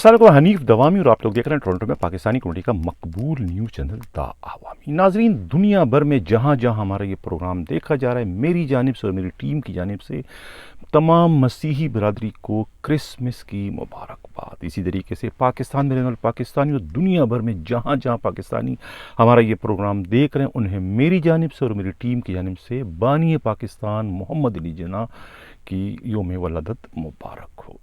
السلام علیکم، حنیف دوامی اور آپ لوگ دیکھ رہے ہیں ٹورنٹو میں پاکستانی کمیونٹی کا مقبول نیوز چینل دا عوامی۔ ناظرین، دنیا بھر میں جہاں جہاں ہمارا یہ پروگرام دیکھا جا رہا ہے، میری جانب سے اور میری ٹیم کی جانب سے تمام مسیحی برادری کو کرسمس کی مبارکباد۔ اسی طریقے سے پاکستان میں رہنے والے پاکستانی اور دنیا بھر میں جہاں جہاں پاکستانی ہمارا یہ پروگرام دیکھ رہے ہیں، انہیں میری جانب سے اور میری ٹیم کی جانب سے بانی پاکستان محمد علی جناح کی یوم ولادت مبارک ہو۔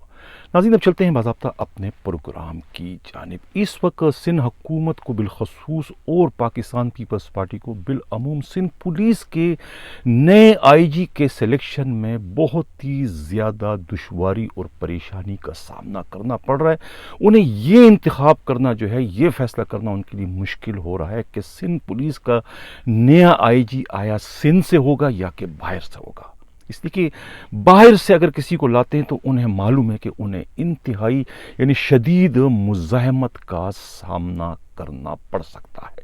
ناظرین، اب چلتے ہیں باضابطہ اپنے پروگرام کی جانب۔ اس وقت سندھ حکومت کو بالخصوص اور پاکستان پیپلز پارٹی کو بالعموم سندھ پولیس کے نئے آئی جی کے سلیکشن میں بہت ہی زیادہ دشواری اور پریشانی کا سامنا کرنا پڑ رہا ہے۔ انہیں یہ انتخاب کرنا جو ہے، یہ فیصلہ کرنا ان کے لیے مشکل ہو رہا ہے کہ سندھ پولیس کا نیا آئی جی آیا سندھ سے ہوگا یا کہ باہر سے ہوگا۔ اس لیے کہ باہر سے اگر کسی کو لاتے ہیں تو انہیں معلوم ہے کہ انہیں انتہائی یعنی شدید مزاحمت کا سامنا کرنا پڑ سکتا ہے۔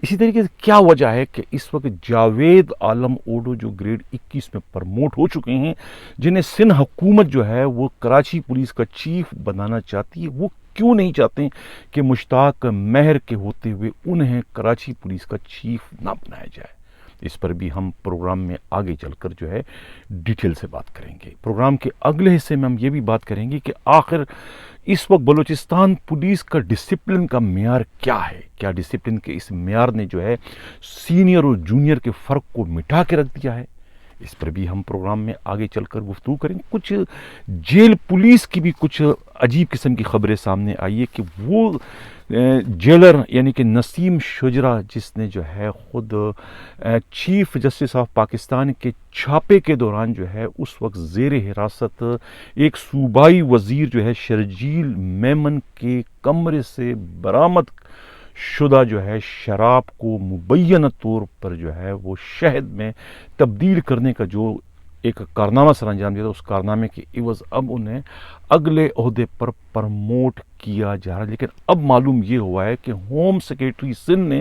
اسی طریقے سے کیا وجہ ہے کہ اس وقت جاوید عالم اوڈو جو گریڈ 21 میں پرموٹ ہو چکے ہیں، جنہیں سندھ حکومت جو ہے وہ کراچی پولیس کا چیف بنانا چاہتی ہے، وہ کیوں نہیں چاہتے ہیں کہ مشتاق مہر کے ہوتے ہوئے انہیں کراچی پولیس کا چیف نہ بنایا جائے؟ اس پر بھی ہم پروگرام میں آگے چل کر جو ہے ڈیٹیل سے بات کریں گے۔ پروگرام کے اگلے حصے میں ہم یہ بھی بات کریں گے کہ آخر اس وقت بلوچستان پولیس کا ڈسپلن کا معیار کیا ہے؟ کیا ڈسپلن کے اس معیار نے جو ہے سینئر اور جونیئر کے فرق کو مٹا کے رکھ دیا ہے؟ اس پر بھی ہم پروگرام میں آگے چل کر گفتگو کریں گے۔ کچھ جیل پولیس کی بھی کچھ عجیب قسم کی خبریں سامنے آئی ہے کہ وہ جیلر یعنی کہ نسیم شجرا، جس نے جو ہے خود چیف جسٹس آف پاکستان کے چھاپے کے دوران جو ہے اس وقت زیر حراست ایک صوبائی وزیر جو ہے شرجیل میمن کے کمرے سے برآمد شدہ جو ہے شراب کو مبینہ طور پر جو ہے وہ شہد میں تبدیل کرنے کا جو ایک کارنامہ سر انجام دیا تھا، اس کارنامے کے عوض اب انہیں اگلے عہدے پر پرموٹ کیا جا رہا ہے۔ لیکن اب معلوم یہ ہوا ہے کہ ہوم سیکریٹری سندھ نے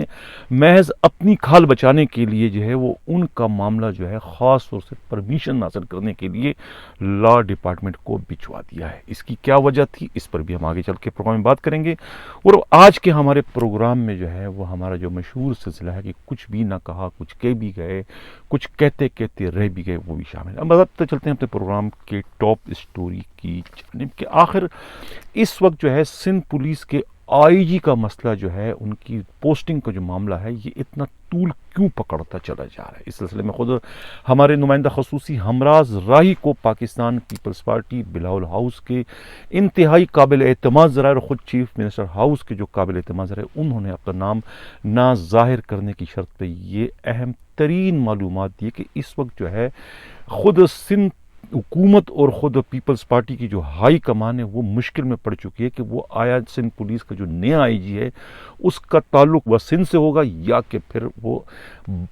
محض اپنی کھال بچانے کے لیے جو ہے وہ ان کا معاملہ جو ہے خاص طور سے پرمیشن حاصل کرنے کے لیے لا ڈپارٹمنٹ کو بھجوا دیا ہے۔ اس کی کیا وجہ تھی، اس پر بھی ہم آگے چل کے پروگرام میں بات کریں گے۔ اور آج کے ہمارے پروگرام میں جو ہے وہ ہمارا جو مشہور سلسلہ ہے کہ کچھ بھی نہ کہا، کچھ کہہ بھی گئے، کچھ کہتے کہتے رہ بھی گئے، وہ بھی شامل ہے۔ اب باضابطہ چلتے ہیں اپنے پروگرام کے ٹاپ اسٹوری کی جانب کہ آخر اس وقت جو ہے سندھ پولیس کے آئی جی کا مسئلہ جو ہے، ان کی پوسٹنگ کا جو معاملہ ہے، یہ اتنا طول کیوں پکڑتا چلا جا رہا ہے؟ اس سلسلے میں خود ہمارے نمائندہ خصوصی ہمراز راہی کو Pakistan Peoples Party Bilawal House کے انتہائی قابل اعتماد ذرائع اور خود چیف منسٹر ہاؤس کے جو قابل اعتماد ذرائع، انہوں نے اپنا نام نہ ظاہر کرنے کی شرط پہ یہ اہم ترین معلومات دی کہ اس وقت جو ہے خود سندھ حکومت اور خود پیپلز پارٹی کی جو ہائی کمان ہے وہ مشکل میں پڑ چکی ہے کہ وہ آیا سندھ پولیس کا جو نیا آئی جی ہے اس کا تعلق وہ سندھ سے ہوگا یا کہ پھر وہ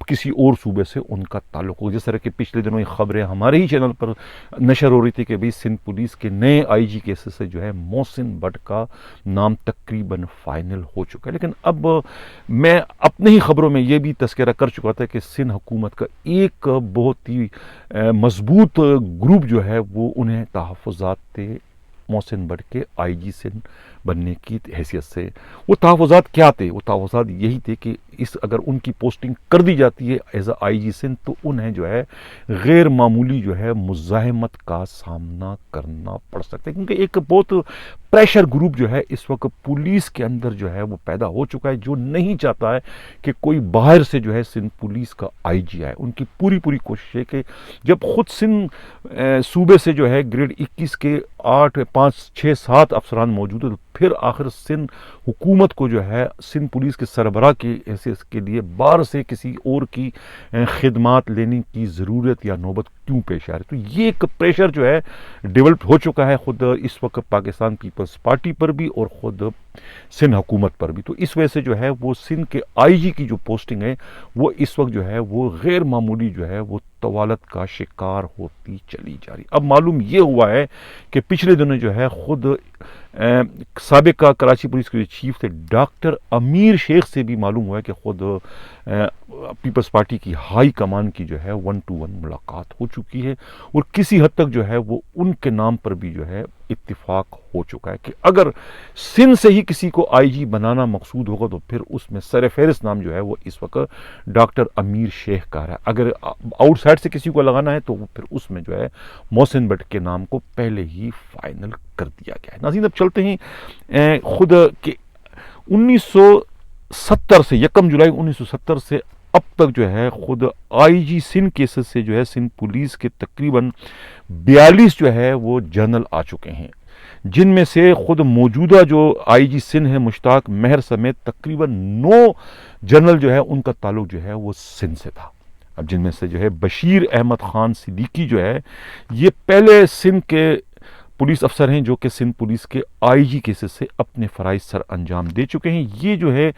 کسی اور صوبے سے ان کا تعلق ہوگا۔ جس طرح کہ پچھلے دنوں یہ خبریں ہمارے ہی چینل پر نشر ہو رہی تھی کہ بھئی سندھ پولیس کے نئے آئی جی کے حصے سے جو ہے محسن بٹ کا نام تقریباً فائنل ہو چکا ہے۔ لیکن اب میں اپنے ہی خبروں میں یہ بھی تذکرہ کر چکا تھا کہ سندھ حکومت کا ایک بہت ہی مضبوط گروپ جو ہے وہ انہیں تحفظات محسن بٹ کے آئی جی سندھ بننے کی حیثیت سے، وہ تحفظات کیا تھے؟ وہ تحفظات یہی تھے کہ اگر ان کی پوسٹنگ کر دی جاتی ہے ایز اے آئی جی سندھ تو انہیں جو ہے غیر معمولی جو ہے مزاحمت کا سامنا کرنا پڑ سکتا ہے، کیونکہ ایک بہت پریشر گروپ جو ہے اس وقت پولیس کے اندر جو ہے وہ پیدا ہو چکا ہے، جو نہیں چاہتا ہے کہ کوئی باہر سے جو ہے سندھ پولیس کا آئی جی آئے۔ ان کی پوری کوشش ہے کہ جب خود سندھ صوبے سے جو ہے گریڈ 21 کے 8 5 6 7 افسران موجود ہیں، تو پھر آخر سندھ حکومت کو جو ہے سندھ پولیس کے سربراہ کی حیثیت کے لیے باہر سے کسی اور کی خدمات لینے کی ضرورت یا نوبت کیوں پیش آ رہی ہے؟ تو یہ ایک پریشر جو ہے ڈیولپ ہو چکا ہے خود اس وقت پاکستان پیپلز پارٹی پر بھی اور خود سندھ حکومت پر بھی۔ تو اس وجہ سے جو ہے وہ سندھ کے آئی جی کی جو پوسٹنگ ہے وہ اس وقت جو ہے وہ غیر معمولی جو ہے وہ طوالت کا شکار ہوتی چلی جا رہی۔ اب معلوم یہ ہوا ہے کہ پچھلے دنوں جو ہے خود سابقہ کراچی پولیس کے جو چیف تھے ڈاکٹر امیر شیخ سے بھی معلوم ہوا ہے کہ خود پیپلز پارٹی کی ہائی کمان کی جو ہے 1 to 1 ملاقات ہو چکی ہے، اور کسی حد تک جو ہے وہ ان کے نام پر بھی جو ہے اتفاق ہو چکا ہے کہ اگر سندھ سے ہی کسی کو آئی جی بنانا مقصود ہوگا تو پھر اس میں سر فہرست نام جو ہے وہ اس وقت ڈاکٹر امیر شیخ کا ہے. اگر آؤٹ سائڈ سے کسی کو لگانا ہے تو پھر اس میں جو ہے محسن بٹ کے نام کو پہلے ہی فائنل کر دیا گیا ہے. ناظرین اب چلتے ہیں خود کہ 1970 سے 1 جولائی 1970 سے اب تک جو ہے خود آئی جی سندھ کیسز سے جو ہے سندھ پولیس کے تقریباً 42 جو ہے وہ جرنل آ چکے ہیں، جن میں سے خود موجودہ جو آئی جی سندھ ہے مشتاق مہر سمیت تقریباً 9 جرنل جو ہے ان کا تعلق جو ہے وہ سندھ سے تھا. اب جن میں سے جو ہے بشیر احمد خان صدیقی جو ہے یہ پہلے سندھ کے پولیس افسر ہیں جو کہ سندھ پولیس کے آئی جی کیسز سے اپنے فرائض سر انجام دے چکے ہیں. یہ جو ہے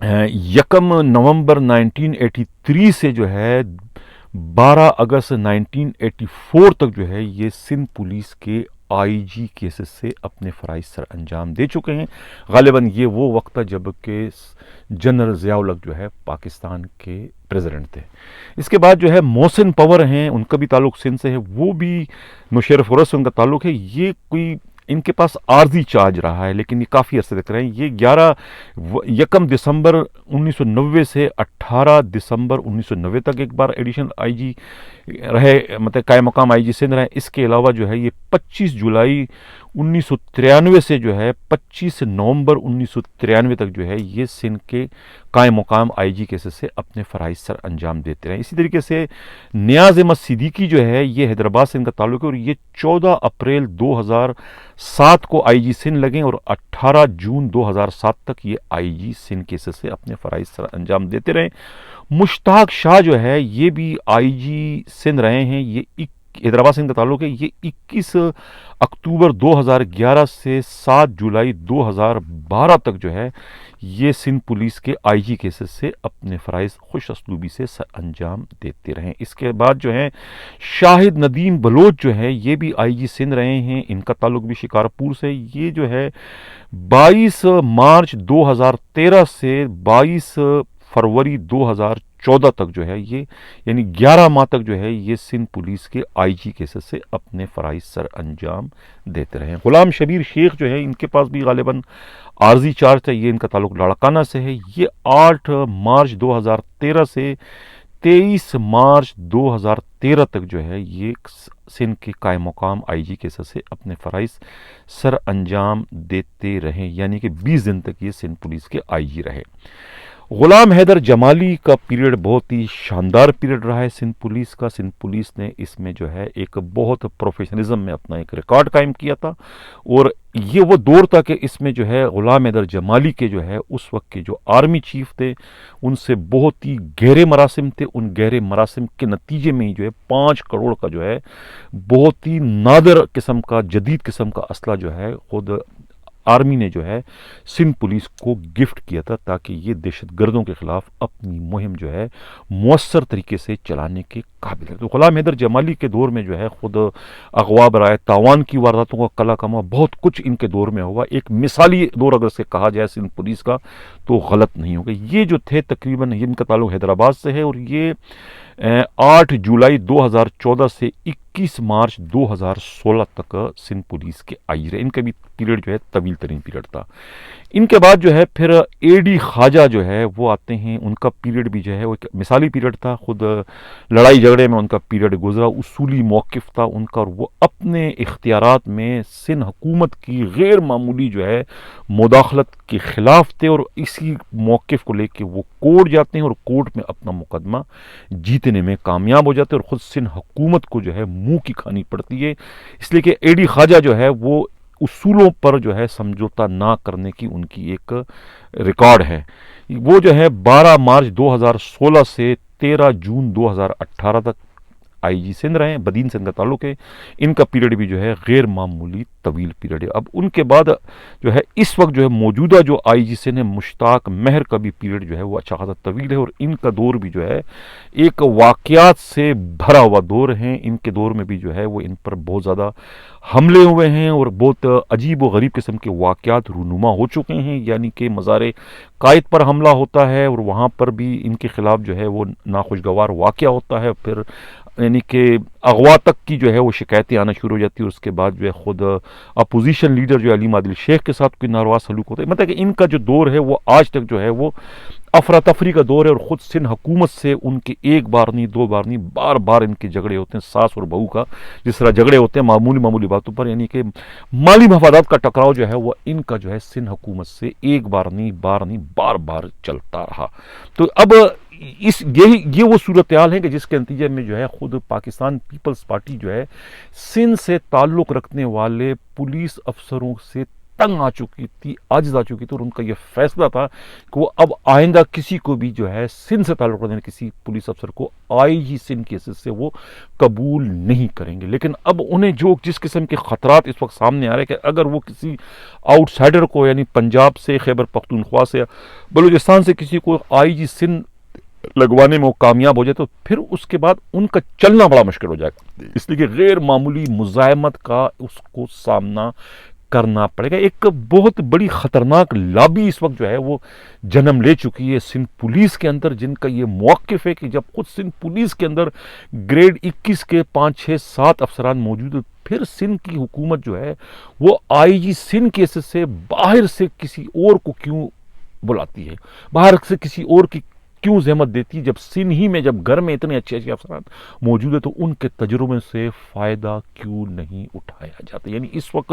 1 نومبر 1983 سے جو ہے 12 اگست 1984 تک جو ہے یہ سندھ پولیس کے آئی جی کیسز سے اپنے فرائض سر انجام دے چکے ہیں. غالباً یہ وہ وقت تھا جب کہ جنرل ضیاء الحق جو ہے پاکستان کے پریزیڈنٹ تھے. اس کے بعد جو ہے محسن پور ہیں، ان کا بھی تعلق سندھ سے ہے، وہ بھی نوشہر فورس سے ان کا تعلق ہے. یہ کوئی ان کے پاس عارضی چارج رہا ہے لیکن یہ کافی عرصے تک رہے ہیں. یہ 1 دسمبر 1990 سے 18 دسمبر 1990 تک ایک بار ایڈیشنل آئی جی رہے، مطلب قائم مقام آئی جی سندھ رہے. اس کے علاوہ جو ہے یہ 25 جولائی 1993 سے جو ہے 25 نومبر 1993 تک جو ہے یہ سندھ کے قائم مقام آئی جی کیسز سے اپنے فرائض سر انجام دیتے رہے. اسی طریقے سے نیاز احمد صدیقی جو ہے یہ حیدرآباد سے ان کا تعلق ہے اور یہ 14 اپریل 2007 کو آئی جی سندھ لگیں اور 18 جون 2007 تک یہ آئی جی سندھ کیسز سے اپنے فرائض سر انجام دیتے رہے. مشتاق شاہ جو ہے یہ بھی آئی جی سندھ رہے ہیں، یہ حیدرآباد سے ان کا تعلق ہے. یہ 21 اکتوبر 2011 سے 7 جولائی 2012 تک جو ہے یہ سندھ پولیس کے آئی جی کیسز سے اپنے فرائض خوش اسلوبی سے سر انجام دیتے رہے. اس کے بعد جو ہے شاہد ندیم بلوچ جو ہے یہ بھی آئی جی سندھ رہے ہیں، ان کا تعلق بھی شکارپور سے. یہ جو ہے 22 مارچ 2013 سے 22 فروری 2014 تک جو ہے یہ یعنی 11 ماہ تک جو ہے یہ سندھ پولیس کے آئی جی کیسز سے اپنے فرائض سر انجام دیتے رہے. غلام شبیر شیخ جو ہے ان کے پاس بھی غالباً عارضی چارج تھا، یہ ان کا تعلق لاڑکانہ سے ہے. یہ 8 مارچ 2013 سے 23 مارچ 2013 تک جو ہے یہ سندھ کے قائم مقام آئی جی کیسز سے اپنے فرائض سر انجام دیتے رہے، یعنی کہ 20 دن تک یہ سندھ پولیس کے آئی جی رہے. غلام حیدر جمالی کا پیریڈ بہت ہی شاندار پیریڈ رہا ہے سندھ پولیس کا. سندھ پولیس نے اس میں جو ہے ایک بہت پروفیشنلزم میں اپنا ایک ریکارڈ قائم کیا تھا اور یہ وہ دور تھا کہ اس میں جو ہے غلام حیدر جمالی کے جو ہے اس وقت کے جو آرمی چیف تھے ان سے بہت ہی گہرے مراسم تھے. ان گہرے مراسم کے نتیجے میں ہی جو ہے 5 کروڑ کا جو ہے بہت ہی نادر قسم کا جدید قسم کا اسلحہ جو ہے خود آرمی نے جو ہے سندھ پولیس کو گفٹ کیا تھا تاکہ یہ دہشت گردوں کے خلاف اپنی مہم جو ہے مؤثر طریقے سے چلانے کے قابل ہے. تو غلام حیدر جمالی کے دور میں جو ہے خود اغوا برائے تاوان کی وارداتوں کا کلا کما بہت کچھ ان کے دور میں ہوا. ایک مثالی دور اگر سے کہا جائے سندھ پولیس کا تو غلط نہیں ہوگا. یہ جو تھے تقریباً ان کا تعلق حیدرآباد سے ہے اور یہ 8 جولائی 2014 سے 21 مارچ 2016 تک سندھ پولیس کے آئی رہے. ان کا بھی پیریڈ جو ہے طویل ترین پیریڈ تھا. ان کے بعد جو ہے پھر اے ڈی خواجہ جو ہے وہ آتے ہیں. ان کا پیریڈ بھی جو ہے وہ ایک مثالی پیریڈ تھا. خود لڑائی جھگڑے میں ان کا پیریڈ گزرا، اصولی موقف تھا ان کا اور وہ اپنے اختیارات میں سندھ حکومت کی غیر معمولی جو ہے مداخلت کے خلاف تھے اور اسی موقف کو لے کے وہ کورٹ جاتے ہیں اور کورٹ میں اپنا مقدمہ جیتنے میں کامیاب ہو جاتے ہیں اور خود سندھ حکومت کو جو ہے منہ کی کھانی پڑتی ہے. اس لیے کہ اے ڈی خواجہ جو ہے وہ اصولوں پر جو ہے سمجھوتا نہ کرنے کی ان کی ایک ریکارڈ ہے. وہ جو ہے 12 مارچ 2016 سے 13 جون 2018 تک آئی جی سندھ رہے ہیں. بدین سے ان کا تعلق ہے. ان کا پیریڈ بھی جو ہے غیر معمولی طویل پیریڈ ہے. اب ان کے بعد جو ہے اس وقت جو ہے موجودہ جو آئی جی سندھ ہے مشتاق مہر کا بھی پیریڈ جو ہے وہ اچھا خاصا طویل ہے اور ان کا دور بھی جو ہے ایک واقعات سے بھرا ہوا دور ہے. ان کے دور میں بھی جو ہے وہ ان پر بہت زیادہ حملے ہوئے ہیں اور بہت عجیب و غریب قسم کے واقعات رونما ہو چکے ہیں. یعنی کہ مزار قائد پر حملہ ہوتا ہے اور وہاں پر بھی ان کے خلاف جو ہے وہ ناخوشگوار واقعہ ہوتا ہے. پھر یعنی کہ اغوا تک کی جو ہے وہ شکایتیں آنا شروع ہو جاتی ہے، اور اس کے بعد جو ہے خود اپوزیشن لیڈر جو ہے علیم عادل شیخ کے ساتھ کوئی ناروا سلوک ہوتا ہے. مطلب کہ ان کا جو دور ہے وہ آج تک جو ہے وہ افراتفری کا دور ہے، اور خود سندھ حکومت سے ان کے ایک بار نہیں، دو بار نہیں، بار بار ان کے جھگڑے ہوتے ہیں ساس اور بہو کا. جس طرح جھگڑے ہوتے ہیں معمولی باتوں پر، یعنی کہ مالی مفادات کا ٹکراؤ جو ہے وہ ان کا جو ہے سندھ حکومت سے ایک بار نہیں، بار بار چلتا رہا. تو اب یہ وہ صورتحال ہے کہ جس کے نتیجے میں جو ہے خود پاکستان پیپلز پارٹی جو ہے سندھ سے تعلق رکھنے والے پولیس افسروں سے تنگ آ چکی تھی، عاجز آ چکی تھی، اور ان کا یہ فیصلہ تھا کہ وہ اب آئندہ کسی کو بھی جو ہے سندھ سے تعلق رکھنے کسی پولیس افسر کو آئی جی سندھ کی حیثیت سے وہ قبول نہیں کریں گے. لیکن اب انہیں جس قسم کے خطرات اس وقت سامنے آ رہے ہیں کہ اگر وہ کسی آؤٹ سائڈر کو، یعنی پنجاب سے، خیبر پختونخوا سے، بلوچستان سے کسی کو آئی جی سندھ لگوانے میں وہ کامیاب ہو جائے تو پھر اس کے بعد ان کا چلنا بڑا مشکل ہو جائے گا، اس لیے کہ غیر معمولی مزاحمت کا اس کو سامنا کرنا پڑے گا. ایک بہت بڑی خطرناک لابی اس وقت جو ہے وہ جنم لے چکی ہے سندھ پولیس کے اندر، جن کا یہ موقف ہے کہ جب خود سندھ پولیس کے اندر گریڈ 21 کے 5 6 7 افسران موجود ہیں، پھر سندھ کی حکومت جو ہے وہ آئی جی سندھ کی حیثیت سے باہر سے کسی اور کو کیوں بلاتی ہے، باہر سے کسی اور کی کیوں زحمت دیتی ہے، جب سندھ ہی میں، جب گھر میں اتنے اچھے افسران موجود ہے تو ان کے تجربے سے فائدہ کیوں نہیں اٹھایا جاتا. یعنی اس وقت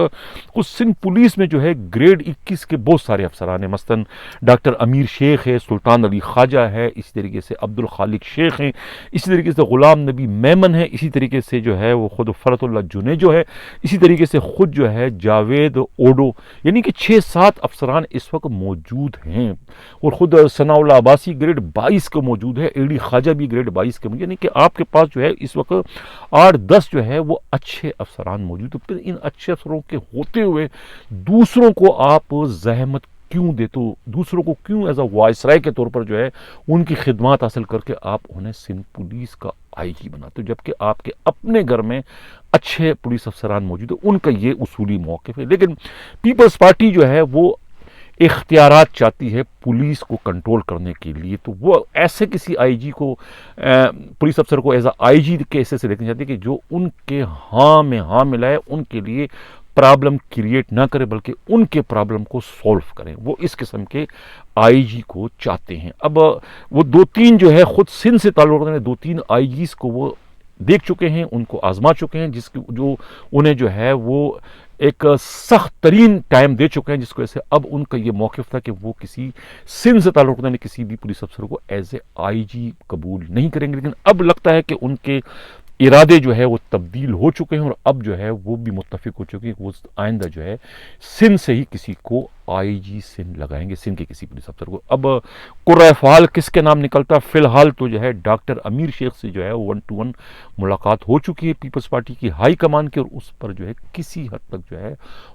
اس سندھ پولیس میں جو ہے گریڈ 21 کے بہت سارے افسران ہیں، مثلاً ڈاکٹر امیر شیخ ہے، سلطان علی خواجہ ہے، اسی طریقے سے عبد الخالق شیخ ہیں، اسی طریقے سے غلام نبی میمن ہے، اسی طریقے سے جو ہے وہ خود فرت اللہ جنید جو ہے، اسی طریقے سے خود جو ہے جاوید اوڈو، یعنی کہ 6 7 افسران اس وقت موجود ہیں. اور خود ثناء اللہ عباسی گریڈ 22 کا موجود ہے، ایڈی خواجہ بھی گریڈ 22 کا موجود ہے. یعنی کہ آپ کے پاس جو ہے اس وقت 8 10 جو ہے وہ اچھے افسران موجود ہیں. پھر ان اچھے افسروں کے ہوتے ہوئے دوسروں کو آپ زحمت کیوں دیتے ہو، دوسروں کو کیوں ایز اے وائس رائے کے طور پر جو ہے ان کی خدمات حاصل کر کے آپ انہیں سندھ پولیس کا آئی جی بناتے ہو، جبکہ آپ کے اپنے گھر میں اچھے پولیس افسران موجود ہیں. ان کا یہ اصولی موقف ہے. لیکن پیپلز پارٹی جو ہے وہ اختیارات چاہتی ہے پولیس کو کنٹرول کرنے کے لیے، تو وہ ایسے کسی آئی جی کو، پولیس افسر کو ایز اے آئی جی کے حصے سے دیکھنا چاہتی ہے کہ جو ان کے ہاں میں ہاں ملائے، ان کے لیے پرابلم کریٹ نہ کرے بلکہ ان کے پرابلم کو سولو کریں. وہ اس قسم کے آئی جی کو چاہتے ہیں. اب وہ 2-3 جو ہے خود سندھ سے تعلق رکھنے 2-3 آئی جیز کو وہ دیکھ چکے ہیں، ان کو آزما چکے ہیں، جو انہیں جو ہے وہ ایک سخت ترین ٹائم دے چکے ہیں، جس کو ایسے اب ان کا یہ موقف تھا کہ وہ کسی سندھ سے تعلق رکھنے کسی بھی پولیس افسر کو ایز اے آئی جی قبول نہیں کریں گے. لیکن اب لگتا ہے کہ ان کے ارادے جو ہے وہ تبدیل ہو چکے ہیں، اور اب جو ہے وہ بھی متفق ہو چکے ہیں کہ وہ آئندہ جو ہے سندھ سے ہی کسی کو آئی جی سندھ لگائیں گے، سندھ کے کسی پولیس افسر کو. اب قرۂ فعال کس کے نام نکلتا ہے؟ فی الحال تو جو ہے ڈاکٹر امیر شیخ سے جو ہے 1-to-1 ملاقات ہو چکی ہے پیپلز پارٹی کی ہائی کمان کی، اور اس پر جو ہے کسی حد تک جو ہے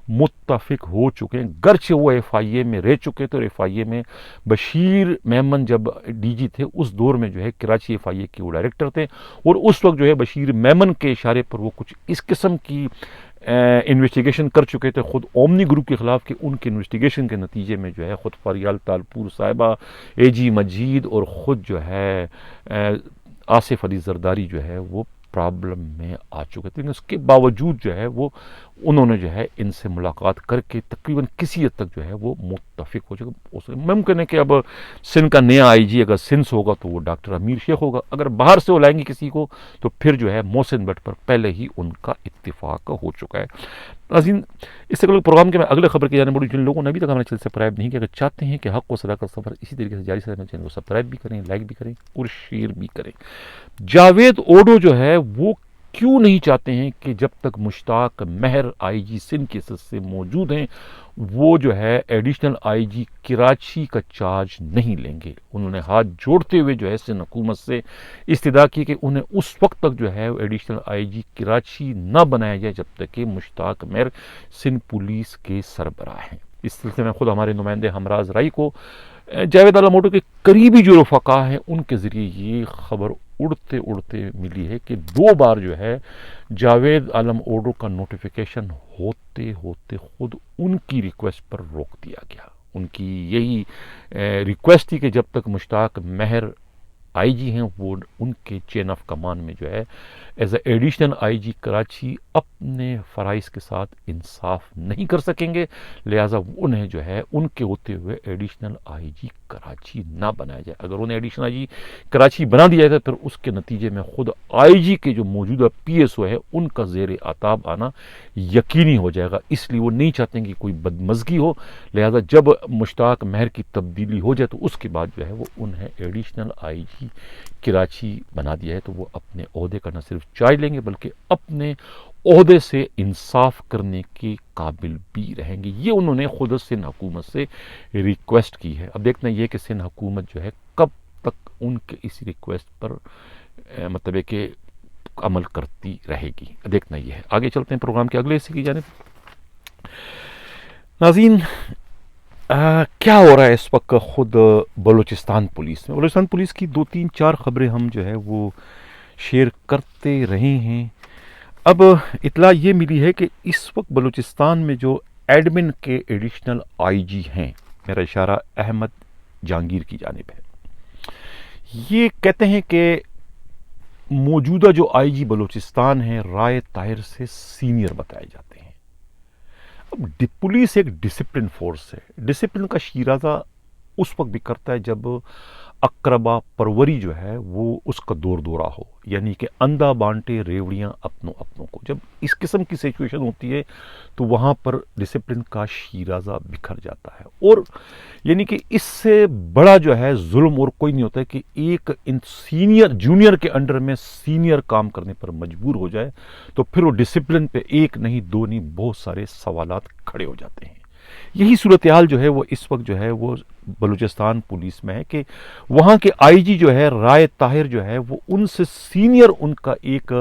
متفق ہو چکے ہیں. گرچہ وہ ایف آئی اے میں رہ چکے تھے، اور ایف آئی اے میں بشیر میمن جب ڈی جی تھے اس دور میں جو ہے کراچی ایف آئی اے کے وہ ڈائریکٹر تھے، اور اس وقت جو ہے بشیر میمن کے اشارے پر وہ کچھ اس قسم کی انویسٹیگیشن کر چکے تھے خود اومنی گروپ کے خلاف، کہ ان کے انویسٹیگیشن کے نتیجے میں جو ہے خود فریال تالپور صاحبہ، اے جی مجید اور خود جو ہے آصف علی زرداری جو ہے وہ پرابلم میں آ چکے تھے. لیکن اس کے باوجود جو ہے وہ انہوں نے جو ہے ان سے ملاقات کر کے تقریباً کسی حد تک جو ہے وہ متفق ہو چکے. ممکن ہے کہ اب سندھ کا نیا آئی جی اگر سندھ سے ہوگا تو وہ ڈاکٹر امیر شیخ ہوگا، اگر باہر سے وہ لائیں گے کسی کو تو پھر جو ہے محسن بٹ پر پہلے ہی ان کا اتفاق ہو چکا ہے. ناظرین، اس سے پروگرام کے میں اگلے خبر کی جانب بڑھوں. جن لوگوں نے ابھی تک ہمارے چینل سبسکرائب نہیں کیا، اگر چاہتے ہیں کہ حق و صداقت سفر اسی طریقے سے جاری سے چینل کو سبسکرائب بھی کریں، لائک بھی کریں اور شیئر بھی کریں. جاوید اوڈو جو ہے وہ کیوں نہیں چاہتے ہیں کہ جب تک مشتاق مہر آئی جی سندھ کی حیثیت سے موجود ہیں وہ جو ہے ایڈیشنل آئی جی کراچی کا چارج نہیں لیں گے. انہوں نے ہاتھ جوڑتے ہوئے جو ہے سندھ حکومت سے استدعا کی کہ انہیں اس وقت تک جو ہے ایڈیشنل آئی جی کراچی نہ بنایا جائے جب تک کہ مشتاق مہر سندھ پولیس کے سربراہ ہیں. اس سلسلے میں خود ہمارے نمائندے ہمراز رائی کو جاوید عالم اوڈو کے قریبی جو رفقا ہیں ان کے ذریعے یہ خبر اڑتے اڑتے ملی ہے کہ 2 بار جو ہے جاوید عالم اوڈو کا نوٹیفیکیشن ہوتے ہوتے خود ان کی ریکویسٹ پر روک دیا گیا. ان کی یہی ریکویسٹ تھی کہ جب تک مشتاق مہر آئی جی ہیں وہ ان کے چین آف کمان میں جو ہے ایز اے ایڈیشنل آئی جی کراچی اپنے فرائض کے ساتھ انصاف نہیں کر سکیں گے، لہٰذا انہیں جو ہے ان کے ہوتے ہوئے ایڈیشنل آئی جی کراچی نہ بنایا جائے۔ اگر انہیں ایڈیشنل آئی جی کراچی بنا دیا جائے تو پھر اس کے نتیجے میں خود آئی جی کے جو موجودہ پی ایس او ہے ان کا زیر آتاب آنا یقینی ہو جائے گا، اس لیے وہ نہیں چاہتے ہیں کہ کوئی بدمزگی ہو، لہٰذا جب مشتاق مہر کی تبدیلی ہو جائے تو اس کے بعد جو ہے وہ انہیں ایڈیشنل آئی جی کراچی بنا دیا ہے، تو وہ اپنے عہدے کا نہ صرف چارج لیں گے بلکہ اپنے عہدے سے انصاف کرنے کے قابل بھی رہیں گے۔ یہ انہوں نے خود سندھ حکومت سے ریکویسٹ کی ہے۔ اب دیکھنا یہ کہ سندھ حکومت جو ہے کب تک ان کے اس ریکویسٹ پر مطلب ہے کہ عمل کرتی رہے گی، دیکھنا یہ ہے۔ آگے چلتے ہیں پروگرام کے اگلے حصے کی جانب۔ ناظرین، کیا ہو رہا ہے اس وقت خود بلوچستان پولیس میں؟ بلوچستان پولیس کی 2-3-4 خبریں ہم جو ہے وہ شیئر کرتے رہے ہیں۔ اب اطلاع یہ ملی ہے کہ اس وقت بلوچستان میں جو ایڈمن کے ایڈیشنل آئی جی ہیں، میرا اشارہ احمد جہانگیر کی جانب ہے، یہ کہتے ہیں کہ موجودہ جو آئی جی بلوچستان ہیں رائے طاہر سے سینئر بتائے جاتے ہیں۔ اب پولیس ایک ڈسپلن فورس ہے، ڈسپلن کا شیرازہ اس وقت بھی کرتا ہے جب اقربا پروری جو ہے وہ اس کا دور دورہ ہو، یعنی کہ اندھا بانٹے ریوڑیاں اپنوں کو، جب اس قسم کی سچویشن ہوتی ہے تو وہاں پر ڈسپلن کا شیرازہ بکھر جاتا ہے، اور یعنی کہ اس سے بڑا جو ہے ظلم اور کوئی نہیں ہوتا ہے کہ ایک سینئر جونیئر کے انڈر میں سینئر کام کرنے پر مجبور ہو جائے تو پھر وہ ڈسپلن پہ ایک نہیں دو نہیں بہت سارے سوالات کھڑے ہو جاتے ہیں۔ یہی صورتحال جو ہے وہ اس وقت جو ہے وہ بلوچستان پولیس میں ہے کہ وہاں کے آئی جی جو ہے رائے طاہر جو ہے وہ ان سے سینئر ان کا ایک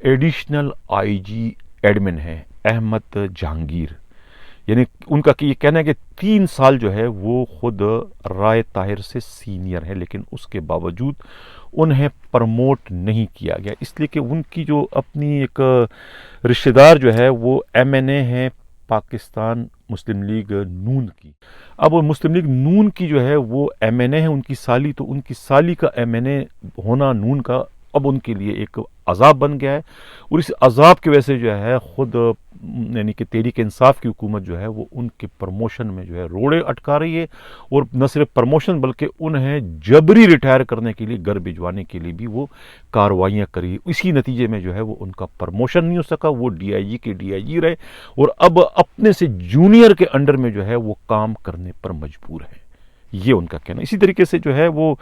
ایڈیشنل آئی جی ایڈمن ہے احمد جہانگیر، یعنی ان کا یہ کہنا ہے کہ 3 سال جو ہے وہ خود رائے طاہر سے سینئر ہے، لیکن اس کے باوجود انہیں پرموٹ نہیں کیا گیا، اس لیے کہ ان کی جو اپنی ایک رشتہ دار جو ہے وہ ایم این اے ہے پاکستان مسلم لیگ نون کی۔ اب مسلم لیگ نون کی جو ہے وہ ایم این اے ہے ان کی سالی، تو ان کی سالی کا ایم این اے ہونا نون کا اب ان کے لیے ایک عذاب بن گیا ہے، اور اس عذاب کی وجہ سے جو ہے خود یعنی کہ تحریک انصاف کی حکومت جو ہے وہ ان کے پروموشن میں جو ہے روڑے اٹکا رہی ہے، اور نہ صرف پروموشن بلکہ انہیں جبری ریٹائر کرنے کے لیے گھر بھجوانے کے لیے بھی وہ کارروائیاں کری۔ اسی نتیجے میں جو ہے وہ ان کا پروموشن نہیں ہو سکا، وہ ڈی آئی جی کے ڈی آئی جی رہے اور اب اپنے سے جونیئر کے انڈر میں جو ہے وہ کام کرنے پر مجبور ہے، یہ ان کا کہنا۔ اسی طریقے سے جو ہے وہ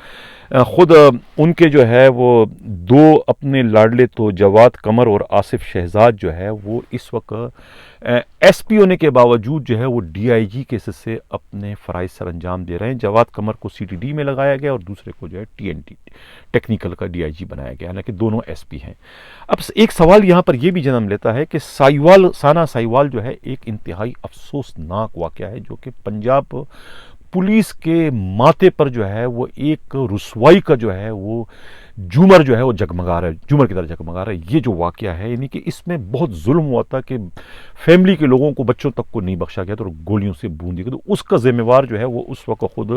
خود ان کے جو ہے وہ 2 اپنے لاڈلے تو جواد قمر اور آصف شہزاد جو ہے وہ اس وقت ایس پی ہونے کے باوجود جو ہے وہ ڈی آئی جی کے حصے سے اپنے فرائض سر انجام دے رہے ہیں۔ جواد قمر کو سی ٹی ڈی میں لگایا گیا اور دوسرے کو جو ہے ٹی این ٹی ٹیکنیکل کا ڈی آئی جی بنایا گیا، حالانکہ دونوں ایس پی ہیں۔ اب ایک سوال یہاں پر یہ بھی جنم لیتا ہے کہ ثنا سائیوال جو ہے ایک انتہائی افسوسناک واقعہ ہے جو کہ پنجاب پولیس کے ماتھے پر جو ہے وہ ایک رسوائی کا جو ہے وہ جومر جو ہے وہ جگمگا رہا ہے، جومر کی طرح جگمگا رہا ہے۔ یہ جو واقعہ ہے یعنی کہ اس میں بہت ظلم ہوا تھا کہ فیملی کے لوگوں کو، بچوں تک کو نہیں بخشا گیا تو گولیوں سے بوندی گئی، تو اس کا ذمہ وار جو ہے وہ اس وقت خود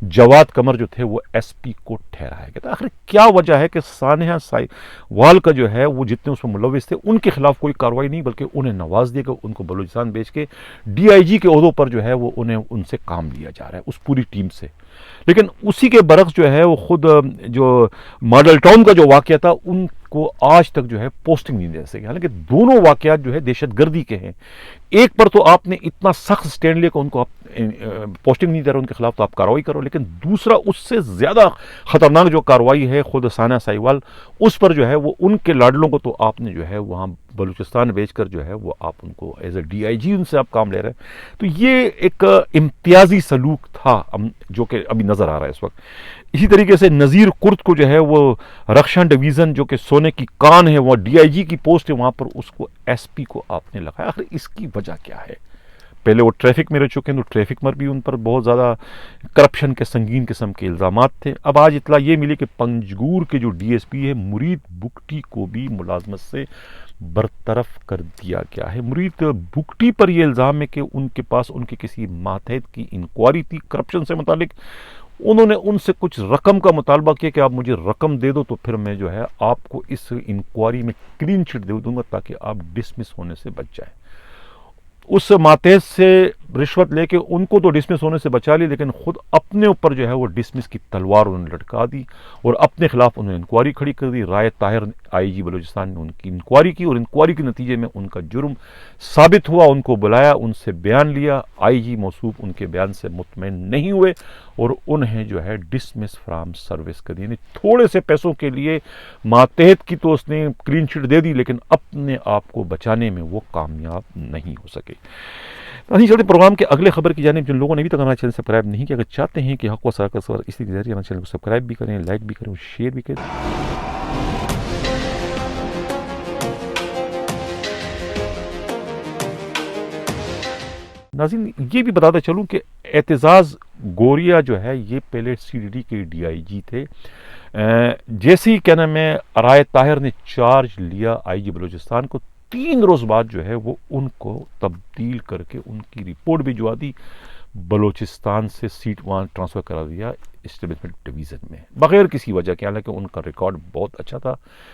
جواد قمر جو تھے وہ ایس پی کو ٹھہرایا گیا تھا۔ آخر کیا وجہ ہے کہ ثانیہ سائیوال کا جو ہے وہ جتنے اس میں ملوث تھے ان کے خلاف کوئی کارروائی نہیں، بلکہ انہیں نواز دیا گیا، ان کو بلوچستان بھیج کے ڈی آئی جی کے عہدوں پر جو ہے وہ انہیں ان سے کام لیا جا رہا ہے اس پوری ٹیم سے۔ لیکن اسی کے برعکس جو ہے وہ خود جو ماڈل ٹاؤن کا جو واقعہ تھا ان کو آج تک جو ہے پوسٹنگ نہیں دے سکے، حالانکہ دونوں واقعات جو ہے دہشت گردی کے ہیں۔ ایک پر تو آپ نے اتنا سخت سٹینڈ لے کہ ان کو آپ پوسٹنگ نہیں دے رہے ان کے خلاف تو آپ کارروائی کرو، لیکن دوسرا اس سے زیادہ خطرناک جو کارروائی ہے خود ثانیہ سائیوال اس پر جو ہے وہ ان کے لاڈلوں کو تو آپ نے جو ہے وہاں بلوچستان بھیج کر جو ہے وہ آپ ان کو ایز اے ڈی آئی جی ان سے آپ کام لے رہے ہیں، تو یہ ایک امتیازی سلوک تھا جو کہ ابھی نظر آ رہا ہے اس وقت۔ اسی طریقے سے نذیر کرد کو جو ہے وہ رکشان ڈویژن جو کہ سونے کی کان ہے، وہ ڈی آئی جی کی پوسٹ ہے، وہاں پر اس کو ایس پی کو آپ نے لگایا۔ آخر اس کی وجہ کیا ہے؟ پہلے وہ ٹریفک میں رہ چکے ہیں تو ٹریفک میں بھی ان پر بہت زیادہ کرپشن کے سنگین قسم کے الزامات تھے۔ اب آج اطلاع یہ ملی کہ پنجگور کے جو ڈی ایس پی ہے مرید بگٹی کو بھی ملازمت سے برطرف کر دیا گیا ہے۔ مرید بگٹی پر یہ الزام ہے کہ ان کے پاس ان کے کسی ماتحت کی انکوائری تھی کرپشن سے متعلق، انہوں نے ان سے کچھ رقم کا مطالبہ کیا کہ آپ مجھے رقم دے دو تو پھر میں جو ہے آپ کو اس انکوائری میں کلین چٹ دے دوں گا تاکہ آپ ڈسمس ہونے سے بچ جائیں۔ اس ماتحت سے رشوت لے کے ان کو تو ڈسمس ہونے سے بچا لی، لیکن خود اپنے اوپر جو ہے وہ ڈسمس کی تلوار انہوں نے لٹکا دی اور اپنے خلاف انہوں نے انکوائری کھڑی کر دی۔ رائے طاہر آئی جی بلوچستان نے ان کی انکوائری کی اور انکوائری کے نتیجے میں ان کا جرم ثابت ہوا۔ ان کو بلایا، ان سے بیان لیا، آئی جی موصوف ان کے بیان سے مطمئن نہیں ہوئے اور انہیں جو ہے ڈسمس فرام سروس کر دی، یعنی تھوڑے سے پیسوں کے لیے ماتحت کی تو اس نے کلین چٹ دے دی لیکن اپنے آپ کو بچانے میں وہ کامیاب نہیں ہو سکے۔ چلتے پروگرام کے اگلے خبر کی جانب۔ جن لوگوں نے ابھی تک ہمارا چینل سبسکرائب نہیں کیا، اگر چاہتے ہیں کہ حق و سر اسی کے ذریعے ہمارے چینل کو سبسکرائب بھی کریں، لائک بھی کریں اور شیئر بھی کریں۔ ناظرین یہ بھی بتاتا چلوں کہ اعتزاز گوریا جو ہے یہ پہلے سی ڈی ڈی کے ڈی آئی جی تھے۔ جیسے ہی کیا نام ہے رائے طاہر نے چارج لیا آئی جی بلوچستان کو، 3 روز بعد جو ہے وہ ان کو تبدیل کر کے ان کی رپورٹ بھجوا دی، بلوچستان سے سیٹ وہاں ٹرانسفر کرا دیا اسٹیبلشمنٹ ڈویژن میں بغیر کسی وجہ کے، حالانکہ ان کا ریکارڈ بہت اچھا تھا۔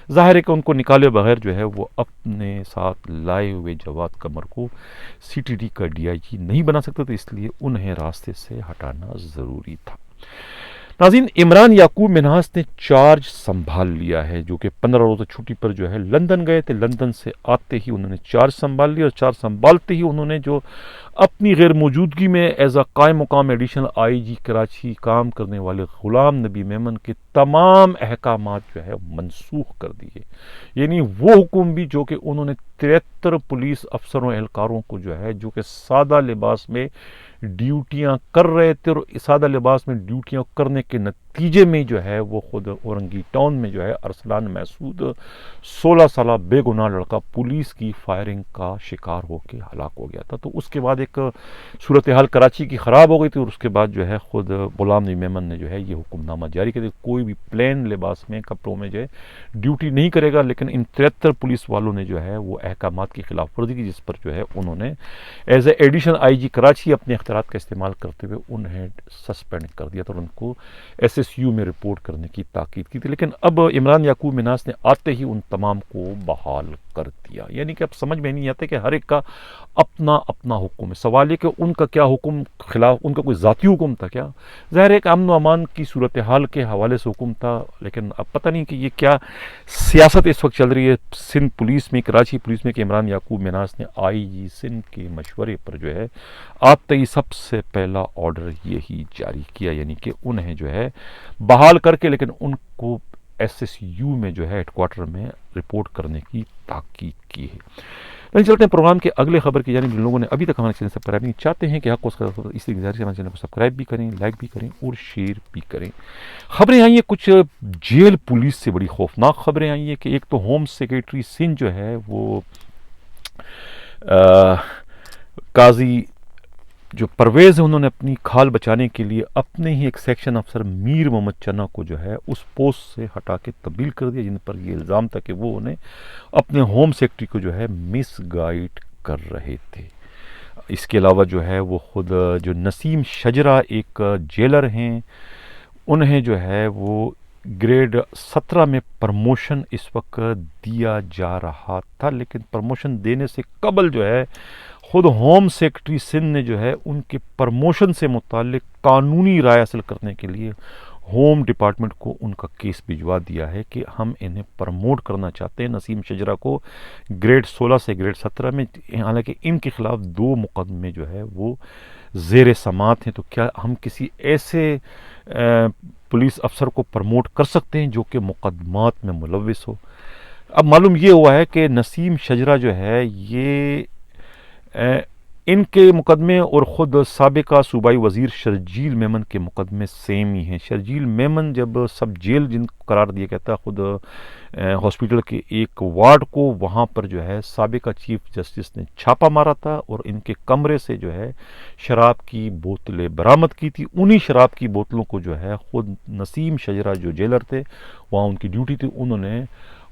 ظاہر ہے کہ ان کو نکالے بغیر جو ہے وہ اپنے ساتھ لائے ہوئے جواد قمر کو سی ٹی ڈی کا ڈی آئی جی نہیں بنا سکتے تھے، اس لیے انہیں راستے سے ہٹانا ضروری تھا۔ ناظرین عمران یعقوب منہاس نے چارج سنبھال لیا ہے، جو کہ 15 روزہ چھٹی پر جو ہے لندن گئے تھے۔ لندن سے آتے ہی انہوں نے چارج سنبھال لیا اور چارج سنبھالتے ہی انہوں نے جو اپنی غیر موجودگی میں ایز اے قائم مقام ایڈیشنل آئی جی کراچی کام کرنے والے غلام نبی میمن کے تمام احکامات جو ہے منسوخ کر دیے، یعنی وہ حکم بھی جو کہ انہوں نے 73 پولیس افسروں اہلکاروں کو جو ہے جو کہ سادہ لباس میں ڈیوٹیاں کر رہے تھے اور سادہ لباس میں ڈیوٹیاں کرنے کے نتیجے میں جو ہے وہ خود اورنگی ٹاؤن میں جو ہے ارسلان محسود 16 سالہ بے گناہ لڑکا پولیس کی فائرنگ کا شکار ہو کے ہلاک ہو گیا تھا۔ تو اس کے بعد ایک صورتحال کراچی کی خراب ہو گئی تھی اور اس کے بعد جو ہے خود غلام نبی میمن نے جو ہے یہ حکم نامہ جاری کر دیا، کوئی بھی پلین لباس میں کپڑوں میں جو ہے ڈیوٹی نہیں کرے گا۔ لیکن ان 73 پولیس والوں نے جو ہے وہ احکامات کی خلاف ورزی کی، جس پر جو ہے انہوں نے ایز اے ایڈیشنل آئی جی کراچی اپنے اختیارات کا استعمال کرتے ہوئے انہیں سسپینڈ کر دیا تھا اور ان کو ایس ایس یو میں رپورٹ کرنے کی تاکید کی تھی۔ لیکن اب عمران یعقوب منہاس نے آتے ہی ان تمام کو بحال کر دیا، یعنی کہ اب سمجھ میں نہیں آتا کہ ہر ایک کا اپنا اپنا حکم ہے۔ سوال یہ کہ ان کا کیا حکم خلاف، ان کا کوئی ذاتی حکم تھا کیا؟ ظاہر ہے کہ امن و امان کی صورتحال کے حوالے سے حکم تھا، لیکن اب پتہ نہیں کہ یہ کیا سیاست اس وقت چل رہی ہے سندھ پولیس میں، کراچی پولیس میں، کہ عمران یعقوب منہاس نے آئی جی سندھ کے مشورے پر جو ہے آتے ہی سب سے پہلا آرڈر یہی جاری کیا، یعنی کہ انہیں جو ہے بحال کر کے لیکن ان کو ایس ایس یو میں جو ہے ہیڈ کوارٹر میں رپورٹ کرنے کی تاکید کی ہے۔ چلتے ہیں پروگرام کے اگلے خبر کی جانب۔ جن لوگوں نے ابھی تک ہمارے چینل سبسکرائب نہیں چاہتے ہیں کہ حق اس لیے گزارش ہمارے چینل کو سبسکرائب بھی کریں، لائک بھی کریں اور شیئر بھی کریں۔ خبریں آئی ہیں کچھ جیل پولیس سے بڑی خوفناک خبریں آئی ہیں کہ ایک تو ہوم سیکریٹری سندھ جو ہے وہ قاضی جو پرویز ہے، انہوں نے اپنی کھال بچانے کے لیے اپنے ہی ایک سیکشن افسر میر محمد چنا کو جو ہے اس پوسٹ سے ہٹا کے تبدیل کر دیا، جن پر یہ الزام تھا کہ وہ انہیں اپنے ہوم سیکرٹری کو جو ہے مس گائیڈ کر رہے تھے۔ اس کے علاوہ جو ہے وہ خود جو نسیم شجرہ ایک جیلر ہیں، انہیں جو ہے وہ گریڈ 17 میں پرموشن اس وقت دیا جا رہا تھا، لیکن پرموشن دینے سے قبل جو ہے خود ہوم سیکرٹری سندھ نے جو ہے ان کے پرموشن سے متعلق قانونی رائے حاصل کرنے کے لیے ہوم ڈپارٹمنٹ کو ان کا کیس بھجوا دیا ہے کہ ہم انہیں پرموٹ کرنا چاہتے ہیں، نسیم شجرہ کو گریڈ 16 سے گریڈ 17 میں، حالانکہ ان کے خلاف 2 مقدمے جو ہے وہ زیر سماعت ہیں۔ تو کیا ہم کسی ایسے پولیس افسر کو پرموٹ کر سکتے ہیں جو کہ مقدمات میں ملوث ہو؟ اب معلوم یہ ہوا ہے کہ نسیم شجرہ جو ہے یہ ان کے مقدمے اور خود سابقہ صوبائی وزیر شرجیل میمن کے مقدمے سیم ہی ہیں۔ شرجیل میمن جب سب جیل جن کو قرار دیا گیا تھا خود ہاسپٹل کے ایک وارڈ کو، وہاں پر جو ہے سابقہ چیف جسٹس نے چھاپا مارا تھا اور ان کے کمرے سے جو ہے شراب کی بوتلیں برآمد کی تھی۔ انہی شراب کی بوتلوں کو جو ہے خود نسیم شجرہ جو جیلر تھے، وہاں ان کی ڈیوٹی تھی، انہوں نے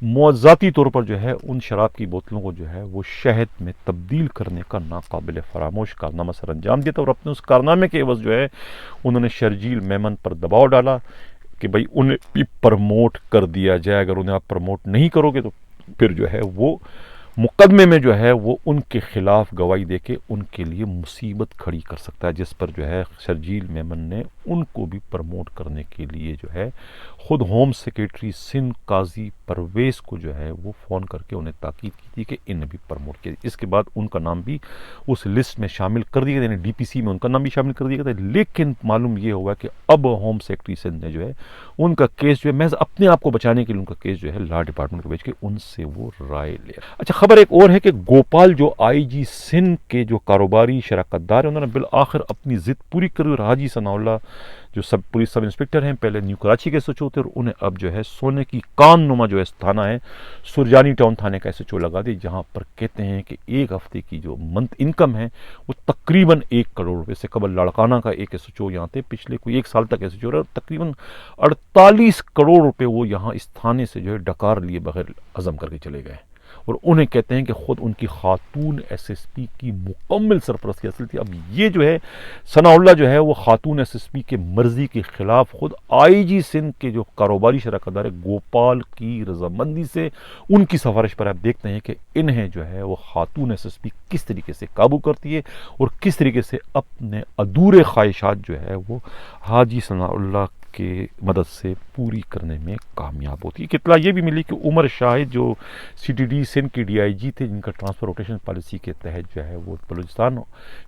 موضاتی طور پر جو ہے ان شراب کی بوتلوں کو جو ہے وہ شہد میں تبدیل کرنے کا ناقابل فراموش کارنامہ سر انجام دیا تھا، اور اپنے اس کارنامے کے عوض جو ہے انہوں نے شرجیل میمن پر دباؤ ڈالا کہ بھائی انہیں بھی پرموٹ کر دیا جائے، اگر انہیں آپ پرموٹ نہیں کرو گے تو پھر جو ہے وہ مقدمے میں جو ہے وہ ان کے خلاف گواہی دے کے ان کے لیے مصیبت کھڑی کر سکتا ہے، جس پر جو ہے شرجیل میمن نے ان کو بھی پرموٹ کرنے کے لیے جو ہے خود ہوم سیکریٹری سندھ قاضی پرویز کو جو ہے وہ فون کر کے انہیں تاکید کی تھی کہ انہیں بھی پرموٹ کیا۔ اس کے بعد ان کا نام بھی اس لسٹ میں شامل کر دیا گیا، یعنی ڈی پی سی میں ان کا نام بھی شامل کر دیا گیا تھا، لیکن معلوم یہ ہوا کہ اب ہوم سیکریٹری سندھ نے جو ہے ان کا کیس جو ہے محض اپنے آپ کو بچانے کے لیے ان کا کیس جو ہے لا ڈپارٹمنٹ کو بھیج کے ان سے وہ رائے لیا۔ اچھا، خبر ایک اور ہے کہ گوپال جو آئی جی سندھ کے جو کاروباری شراکت دار ہیں، انہوں نے بالآخر اپنی ضد پوری کری اور حاجی ثناء اللہ جو پولیس سب انسپکٹر ہیں، پہلے نیو کراچی کے ایس ایچ او تھے، اور انہیں اب جو ہے سونے کی کان نما جو ہے تھانہ ہے سرجانی ٹاؤن تھانے کا ایس ایچ او لگا دی، جہاں پر کہتے ہیں کہ ایک ہفتے کی جو منتھ انکم ہے وہ تقریباً 1 کروڑ روپے سے قبل لاڑکانہ کا ایک ایس ایچ او یہاں تھے، پچھلے کوئی 1 سال تک ایس ایچ او رہے، اور تقریباً 48 کروڑ روپے وہ یہاں اس تھانے سے جو ہے ڈکار لیے بغیر عزم کر کے چلے گئے، اور انہیں کہتے ہیں کہ خود ان کی خاتون ایس ایس پی کی مکمل سرپرستی حاصل تھی۔ اب یہ جو ہے ثناء اللہ جو ہے وہ خاتون ایس ایس پی کے مرضی کے خلاف خود آئی جی سندھ کے جو کاروباری شراکت دار ہے گوپال کی رضامندی سے ان کی سفارش پر آپ دیکھتے ہیں کہ انہیں جو ہے وہ خاتون ایس ایس پی کس طریقے سے قابو کرتی ہے اور کس طریقے سے اپنے ادھورے خواہشات جو ہے وہ حاجی ثناء اللہ کے مدد سے پوری کرنے میں کامیاب ہوتی ہے۔ ایک اطلاع یہ بھی ملی کہ عمر شاہد جو سی ٹی ڈی سندھ کے ڈی آئی جی تھے، جن کا ٹرانسفر روٹیشن پالیسی کے تحت جو ہے وہ بلوچستان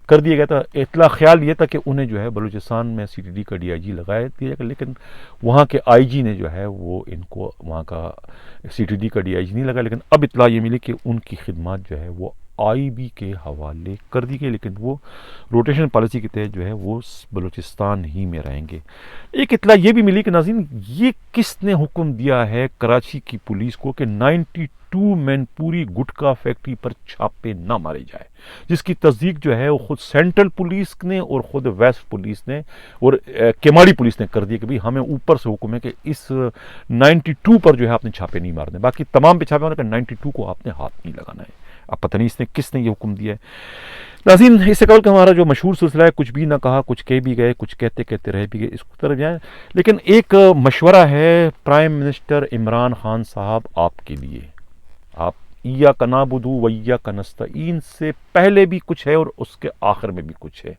کر دیا گیا تھا، اطلاع خیال یہ تھا کہ انہیں جو ہے بلوچستان میں سی ٹی ڈی کا ڈی آئی جی لگایا دیا جائے گا، لیکن وہاں کے آئی جی نے جو ہے وہ ان کو وہاں کا سی ٹی ڈی کا ڈی آئی جی نہیں لگا، لیکن اب اطلاع یہ ملی کہ ان کی خدمات جو ہے وہ آئی بی کے حوالے کر دی گئی، لیکن وہ روٹیشن پالیسی کے تحت جو ہے وہ بلوچستان ہی میں رہیں گے۔ ایک اطلاع یہ بھی ملی کہ ناظرین، یہ کس نے حکم دیا ہے کراچی کی پولیس کو کہ 92 مین پوری گٹکا فیکٹری پر چھاپے نہ مارے جائے، جس کی تصدیق جو ہے وہ خود سینٹرل پولیس نے اور خود ویسٹ پولیس نے اور کیماڑی پولیس نے کر دیا کہ بھئی ہمیں اوپر سے حکم ہے کہ اس 92 پر جو ہے آپ نے چھاپے نہیں مارنے، باقی تمام پہ چھاپے مارنے، کہ 92 کو آپ نے ہاتھ نہیں لگانا ہے۔ اب پتہ نہیں کس نے یہ حکم دیا ہے۔ ناظرین، اس سے قبل کہ ہمارا جو مشہور سلسلہ ہے کچھ بھی نہ کہا کچھ کہہ بھی گئے، کچھ کہتے کہتے رہ بھی گئے، اس طرف جائیں، لیکن ایک مشورہ ہے پرائم منسٹر عمران خان صاحب آپ کے لیے۔ آپ ایاک نعبد و ایاک نستعین سے پہلے بھی کچھ ہے اور اس کے آخر میں بھی کچھ ہے،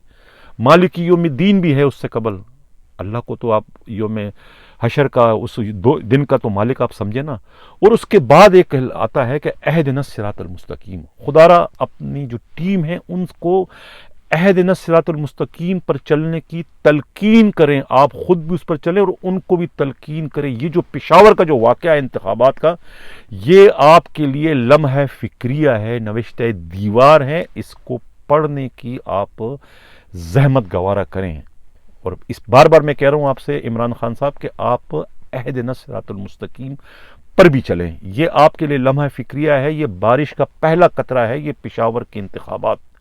مالک یوم الدین بھی ہے اس سے قبل۔ اللہ کو تو آپ یوم حشر کا اس دن کا تو مالک آپ سمجھے نا، اور اس کے بعد ایک آتا ہے کہ اہدنا الصراط المستقیم، خدا را اپنی جو ٹیم ہے ان کو اہدنا الصراط المستقیم پر چلنے کی تلقین کریں، آپ خود بھی اس پر چلیں اور ان کو بھی تلقین کریں۔ یہ جو پشاور کا جو واقعہ ہے انتخابات کا، یہ آپ کے لیے لمحہ فکریہ ہے، نوشتہ دیوار ہے، اس کو پڑھنے کی آپ زحمت گوارا کریں۔ اور اس بار بار میں کہہ رہا ہوں آپ سے عمران خان صاحب کہ آپ اہدنا الصراط المستقیم پر بھی چلیں، یہ آپ کے لیے لمحہ فکریہ ہے، یہ بارش کا پہلا قطرہ ہے، یہ پشاور کے انتخابات۔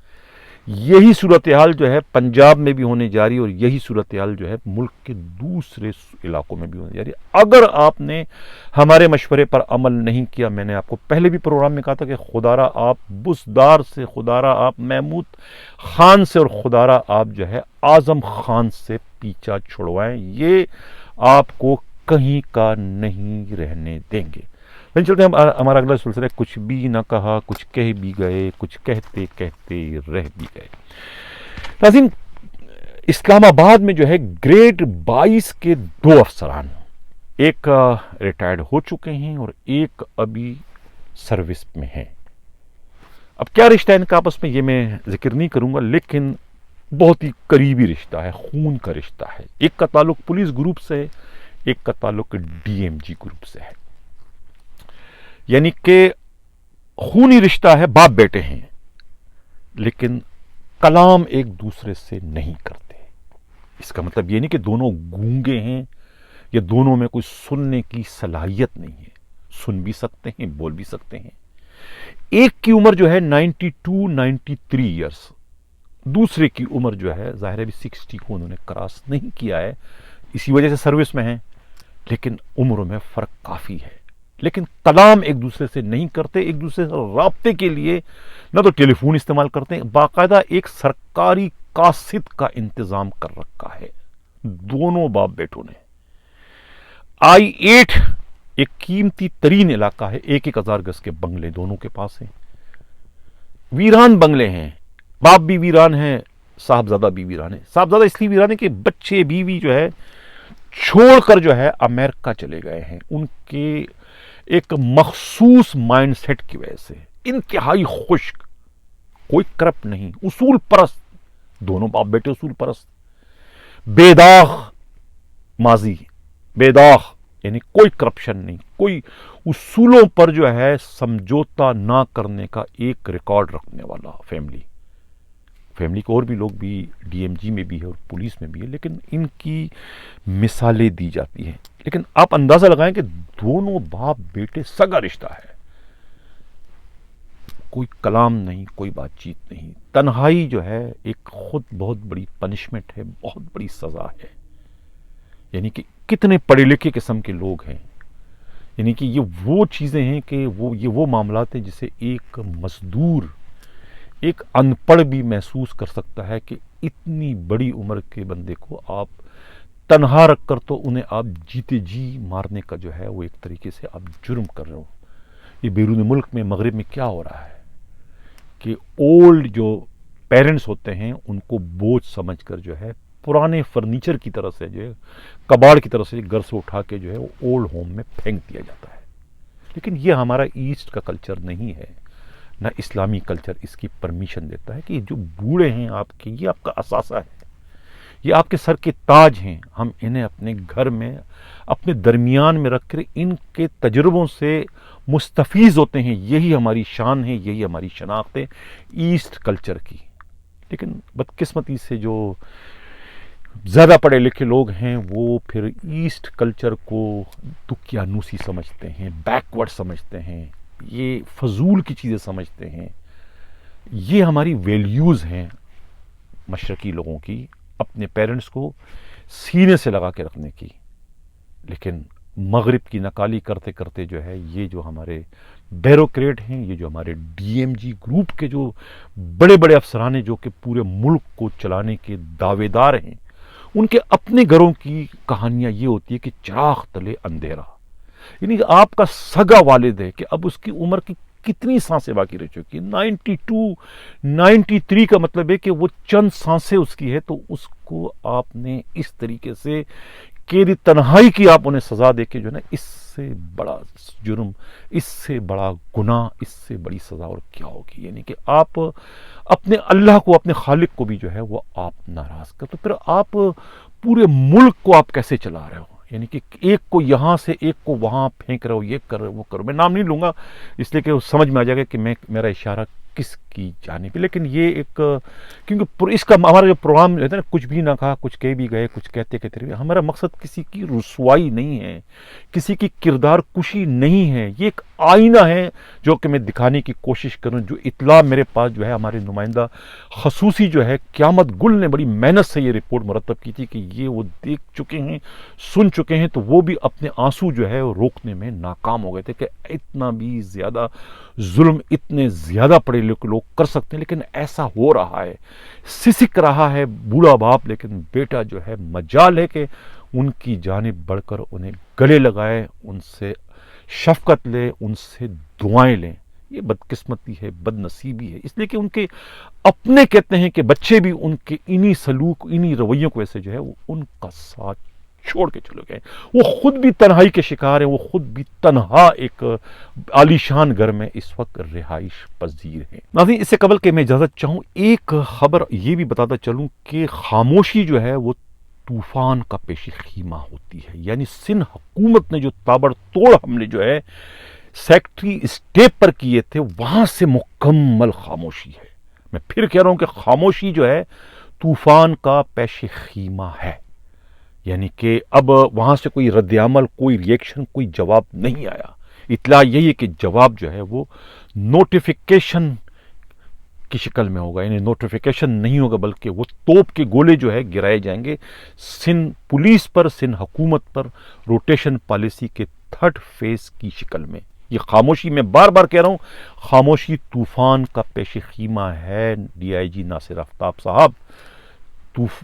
یہی صورتحال جو ہے پنجاب میں بھی ہونے جا رہی ہے اور یہی صورتحال جو ہے ملک کے دوسرے علاقوں میں بھی ہونے جا رہی ہے۔ اگر آپ نے ہمارے مشورے پر عمل نہیں کیا، میں نے آپ کو پہلے بھی پروگرام میں کہا تھا کہ خدارا آپ بزدار سے، خدارا آپ محمود خان سے اور خدارا آپ جو ہے اعظم خان سے پیچھا چھڑوائیں، یہ آپ کو کہیں کا نہیں رہنے دیں گے۔ چلتے ہیں ہمارا اگلا سلسلہ، کچھ بھی نہ کہا کچھ کہہ بھی گئے، کچھ کہتے کہتے رہ بھی گئے۔ ناظرین، اسلام آباد میں جو ہے گریڈ 22 کے 2 افسران، ایک ریٹائرڈ ہو چکے ہیں اور ایک ابھی سروس میں ہیں۔ اب کیا رشتہ ہے ان کا آپس میں یہ میں ذکر نہیں کروں گا، لیکن بہت ہی قریبی رشتہ ہے، خون کا رشتہ ہے۔ ایک کا تعلق پولیس گروپ سے ہے، ایک کا تعلق ڈی ایم جی گروپ سے ہے، یعنی کہ خونی رشتہ ہے، باپ بیٹے ہیں، لیکن کلام ایک دوسرے سے نہیں کرتے۔ اس کا مطلب یہ نہیں کہ دونوں گونگے ہیں یا دونوں میں کوئی سننے کی صلاحیت نہیں ہے، سن بھی سکتے ہیں، بول بھی سکتے ہیں۔ ایک کی عمر جو ہے 92-93 ایئرس، دوسرے کی عمر جو ہے ظاہر ہے 60 کو انہوں نے کراس نہیں کیا ہے، اسی وجہ سے سروس میں ہیں، لیکن عمروں میں فرق کافی ہے۔ لیکن کلام ایک دوسرے سے نہیں کرتے. ایک دوسرے سے رابطے کے لیے نہ تو ٹیلی فون استعمال کرتے ہیں, باقاعدہ ایک سرکاری قاصد کا انتظام کر رکھا ہے دونوں باپ بیٹوں نے. I-8 ایک قیمتی ترین علاقہ ہے, 1,000 گز کے بنگلے دونوں کے پاس ہیں, ویران بنگلے ہیں, باپ بھی ویران ہیں, صاحبزادہ بھی ویران ہے. صاحبزادہ اس لیے ویران ہے کہ بچے بیوی جو ہے چھوڑ کر جو ہے امریکہ چلے گئے ہیں, ان کے ایک مخصوص مائنڈ سیٹ کی وجہ سے. انتہائی خشک, کوئی کرپٹ نہیں, اصول پرست, دونوں باپ بیٹے اصول پرست, بے داغ ماضی, بے داغ یعنی کوئی کرپشن نہیں, کوئی اصولوں پر جو ہے سمجھوتا نہ کرنے کا ایک ریکارڈ رکھنے والا فیملی کے اور بھی لوگ بھی DMG میں بھی ہے اور پولیس میں بھی ہے, لیکن ان کی مثالیں دی جاتی ہیں. لیکن آپ اندازہ لگائیں کہ دونوں باپ بیٹے سگا رشتہ ہے, کوئی کلام نہیں, کوئی بات چیت نہیں. تنہائی جو ہے ایک خود بہت بڑی پنشمنٹ ہے, بہت بڑی سزا ہے. یعنی کہ کتنے پڑھے لکھے قسم کے لوگ ہیں, یعنی کہ یہ وہ چیزیں ہیں کہ یہ وہ معاملات ہیں جسے ایک مزدور, ایک ان پڑھ بھی محسوس کر سکتا ہے کہ اتنی بڑی عمر کے بندے کو آپ تنہا رکھ کر تو انہیں آپ جیتے جی مارنے کا جو ہے وہ ایک طریقے سے آپ جرم کر رہے ہو. یہ بیرون ملک میں, مغرب میں کیا ہو رہا ہے کہ اولڈ جو پیرنٹس ہوتے ہیں ان کو بوجھ سمجھ کر جو ہے پرانے فرنیچر کی طرح سے جو ہے کباڑ کی طرح سے گھر سے اٹھا کے جو ہے وہ اولڈ ہوم میں پھینک دیا جاتا ہے. لیکن یہ ہمارا ایسٹ کا کلچر نہیں ہے, نہ اسلامی کلچر اس کی پرمیشن دیتا ہے کہ جو بوڑھے ہیں آپ کے, یہ آپ کا اثاثہ ہے, یہ آپ کے سر کے تاج ہیں. ہم انہیں اپنے گھر میں اپنے درمیان میں رکھ کر ان کے تجربوں سے مستفیض ہوتے ہیں. یہی ہماری شان ہے, یہی ہماری شناخت ہے ایسٹ کلچر کی. لیکن بدقسمتی سے جو زیادہ پڑھے لکھے لوگ ہیں وہ پھر ایسٹ کلچر کو دقیانوسی سمجھتے ہیں, بیکورڈ سمجھتے ہیں, یہ فضول کی چیزیں سمجھتے ہیں. یہ ہماری ویلیوز ہیں مشرقی لوگوں کی, اپنے پیرنٹس کو سینے سے لگا کے رکھنے کی. لیکن مغرب کی نکالی کرتے کرتے جو ہے یہ جو ہمارے بیوروکریٹ ہیں, یہ جو ہمارے DMG گروپ کے جو بڑے بڑے افسران ہیں جو کہ پورے ملک کو چلانے کے دعوے دار ہیں, ان کے اپنے گھروں کی کہانیاں یہ ہوتی ہے کہ چراغ تلے اندھیرا. یعنی کہ آپ کا سگا والد ہے کہ اب اس کی عمر کی کتنی سانسیں باقی رہ چکی, 92 93 کا مطلب ہے کہ وہ چند سانسیں اس کی ہے, تو اس کو آپ نے اس طریقے سے قید تنہائی کی آپ انہیں سزا دے کے جو ہے نا, اس سے بڑا جرم, اس سے بڑا گناہ, اس سے بڑی سزا اور کیا ہوگی. یعنی کہ آپ اپنے اللہ کو, اپنے خالق کو بھی جو ہے وہ آپ ناراض کر, تو پھر آپ پورے ملک کو آپ کیسے چلا رہے ہو. یعنی کہ ایک کو یہاں سے ایک کو وہاں پھینک رہے ہو, یہ کر رہے ہو, وہ کرو. میں نام نہیں لوں گا اس لیے کہ سمجھ میں آ جائے گا کہ میرا اشارہ کس کی جانب. لیکن یہ ایک, کیونکہ اس کا ہمارا جو پروگرام ہے نا, کچھ بھی نہ کہا, کچھ کہہ بھی گئے, کچھ کہتے رہے. ہمارا مقصد کسی کی رسوائی نہیں ہے, کسی کی کردار کشی نہیں ہے. یہ ایک آئینہ ہے جو کہ میں دکھانے کی کوشش کروں. جو اطلاع میرے پاس جو ہے ہمارے نمائندہ خصوصی جو ہے قیامت گل نے بڑی محنت سے یہ رپورٹ مرتب کی تھی کہ یہ وہ دیکھ چکے ہیں, سن چکے ہیں, تو وہ بھی اپنے آنسو جو ہے وہ روکنے میں ناکام ہو گئے تھے کہ اتنا بھی زیادہ ظلم اتنے زیادہ پڑے لوگ کر سکتے ہیں. لیکن ایسا ہو رہا ہے, سسک رہا ہے بوڑھا باپ, لیکن بیٹا جو ہے مجال ہے کہ ان کی جانب بڑھ کر انہیں گلے لگائے, ان سے شفقت لے, ان سے دعائیں لیں. یہ بدقسمتی ہے, بد نصیبی ہے, اس لیے کہ ان کے اپنے کہتے ہیں کہ بچے بھی ان کے انہی سلوک, انہی رویوں کی وجہ سے جو ہے وہ ان کا ساتھ چھوڑ کے چلے گئے. وہ خود بھی تنہائی کے شکار ہیں, وہ خود بھی تنہا ایک عالیشان گھر میں اس وقت رہائش پذیر ہیں. ناظرین, اس سے قبل کہ میں اجازت چاہوں, ایک خبر یہ بھی بتاتا چلوں کہ خاموشی جو ہے وہ طوفان کا پیش خیمہ ہوتی ہے. یعنی سندھ حکومت نے جو تابڑ توڑ حملے جو ہے سیکٹری اسٹیپ پر کیے تھے, وہاں سے مکمل خاموشی ہے. میں پھر کہہ رہا ہوں کہ خاموشی جو ہے طوفان کا پیش خیمہ ہے. یعنی کہ اب وہاں سے کوئی رد عمل, کوئی ریئیکشن, کوئی جواب نہیں آیا. اطلاع یہی ہے کہ جواب جو ہے وہ نوٹیفیکیشن کی شکل میں ہوگا. یعنی نوٹیفیکیشن نہیں ہوگا بلکہ وہ توپ کے گولے جو ہے گرائے جائیں گے سندھ پولیس پر, سندھ حکومت پر روٹیشن پالیسی کے تھرڈ فیز کی شکل میں. یہ خاموشی، میں بار بار کہہ رہا ہوں، خاموشی طوفان کا پیش خیمہ ہے ڈی آئی جی ناصر آفتاب صاحب.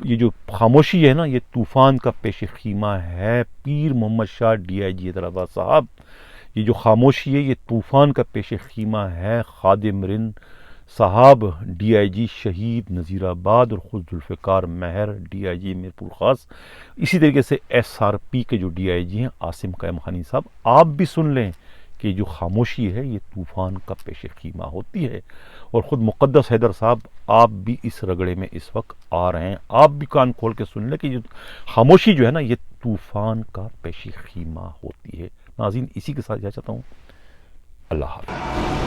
یہ جو خاموشی ہے نا، یہ طوفان کا پیش خیمہ ہے پیر محمد شاہ ڈی آئی جی حیدرآباد صاحب. یہ جو خاموشی ہے، یہ طوفان کا پیش خیمہ ہے خادم رند صاحب ڈی آئی جی شہید نذیر آباد اور خود ذوالفقار مہر ڈی آئی جی میرپور خاص. اسی طریقے سے ایس آر پی کے جو ڈی آئی جی ہیں عاصم قائم خانی صاحب. آپ بھی سن لیں کہ جو خاموشی ہے یہ طوفان کا پیش خیمہ ہوتی ہے. اور خود مقدس حیدر صاحب، آپ بھی اس رگڑے میں اس وقت آ رہے ہیں. آپ بھی کان کھول کے سن لیں کہ یہ خاموشی جو ہے نا، یہ طوفان کا پیش خیمہ ہوتی ہے. ناظرین، اسی کے ساتھ جا چاہتا ہوں. اللہ حافظ.